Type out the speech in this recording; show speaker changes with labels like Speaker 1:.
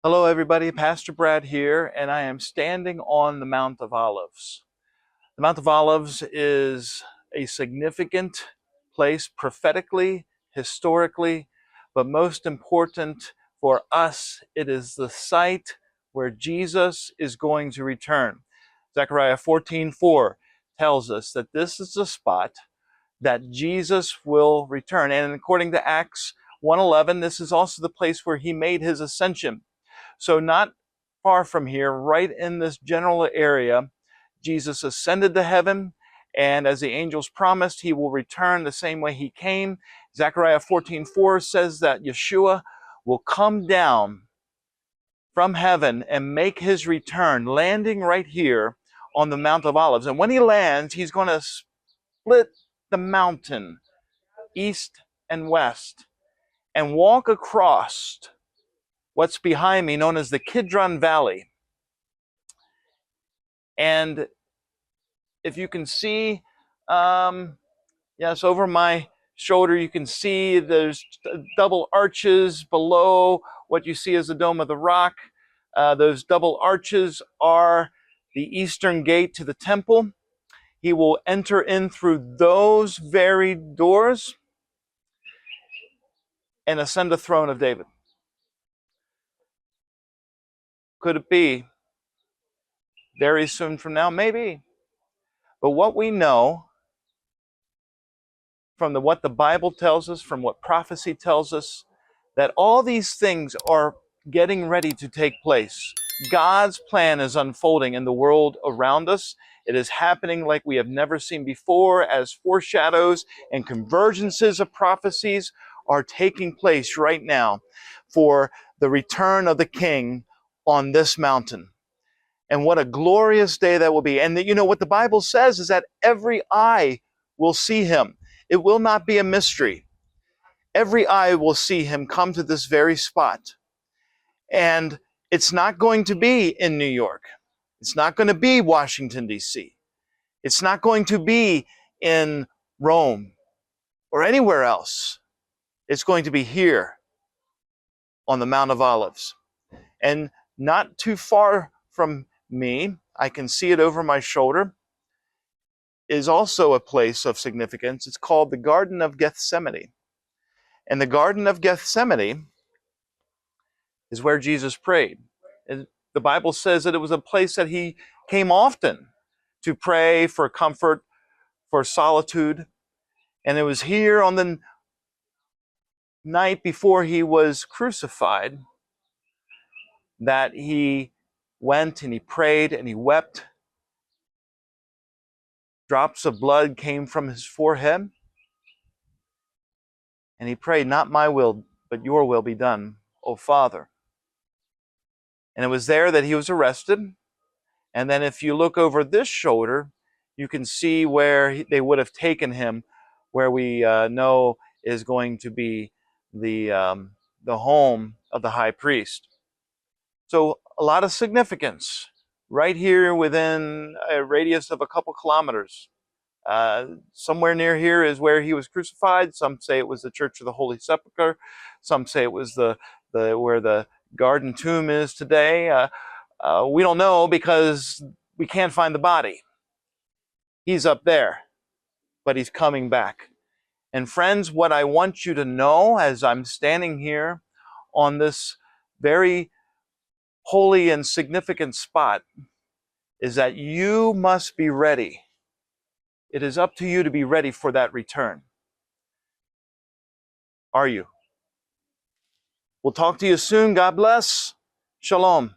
Speaker 1: Hello, everybody. Pastor Brad here, and I am standing on the Mount of Olives. The Mount of Olives is a significant place prophetically, historically, but most important for us, it is the site where Jesus is going to return. Zechariah 14:4 tells us that this is the spot that Jesus will return. And according to Acts 1:11, this is also the place where he made his ascension. So not far from here, right in this general area, Jesus ascended to heaven, and as the angels promised, he will return the same way he came. Zechariah 14:4 says that Yeshua will come down from heaven and make his return, landing right here on the Mount of Olives. And when he lands, he's going to split the mountain east and west and walk across what's behind me, known as the Kidron Valley. And if you can see, yes, over my shoulder, you can see there's double arches below what you see as the Dome of the Rock. Those double arches are the eastern gate to the temple. He will enter in through those very doors and ascend the throne of David. Could it be very soon from now? Maybe. But what we know from what the Bible tells us, from what prophecy tells us, that all these things are getting ready to take place. God's plan is unfolding in the world around us. It is happening like we have never seen before, as foreshadows and convergences of prophecies are taking place right now for the return of the King on this mountain. And what a glorious day that will be. And you know what the Bible says is that every eye will see him. It will not be a mystery. Every eye will see him come to this very spot. And it's not going to be in New York. It's not going to be Washington, D.C. It's not going to be in Rome or anywhere else. It's going to be here on the Mount of Olives. And not too far from me, I can see it over my shoulder, is also a place of significance. It's called the Garden of Gethsemane. And the Garden of Gethsemane is where Jesus prayed. And the Bible says that it was a place that he came often to pray for comfort, for solitude. And it was here on the night before he was crucified that he went and he prayed and he wept. Drops of blood came from his forehead. And he prayed, "Not my will, but your will be done, O Father." And it was there that he was arrested. And then if you look over this shoulder, you can see where they would have taken him, where we know is going to be the home of the high priest. So a lot of significance right here within a radius of a couple kilometers. Somewhere near here is where he was crucified. Some say it was the Church of the Holy Sepulchre. Some say it was the where the garden tomb is today. We don't know because we can't find the body. He's up there, but he's coming back. And friends, what I want you to know as I'm standing here on this very holy and significant spot is that you must be ready. It is up to you to be ready for that return. Are you? We'll talk to you soon. God bless. Shalom.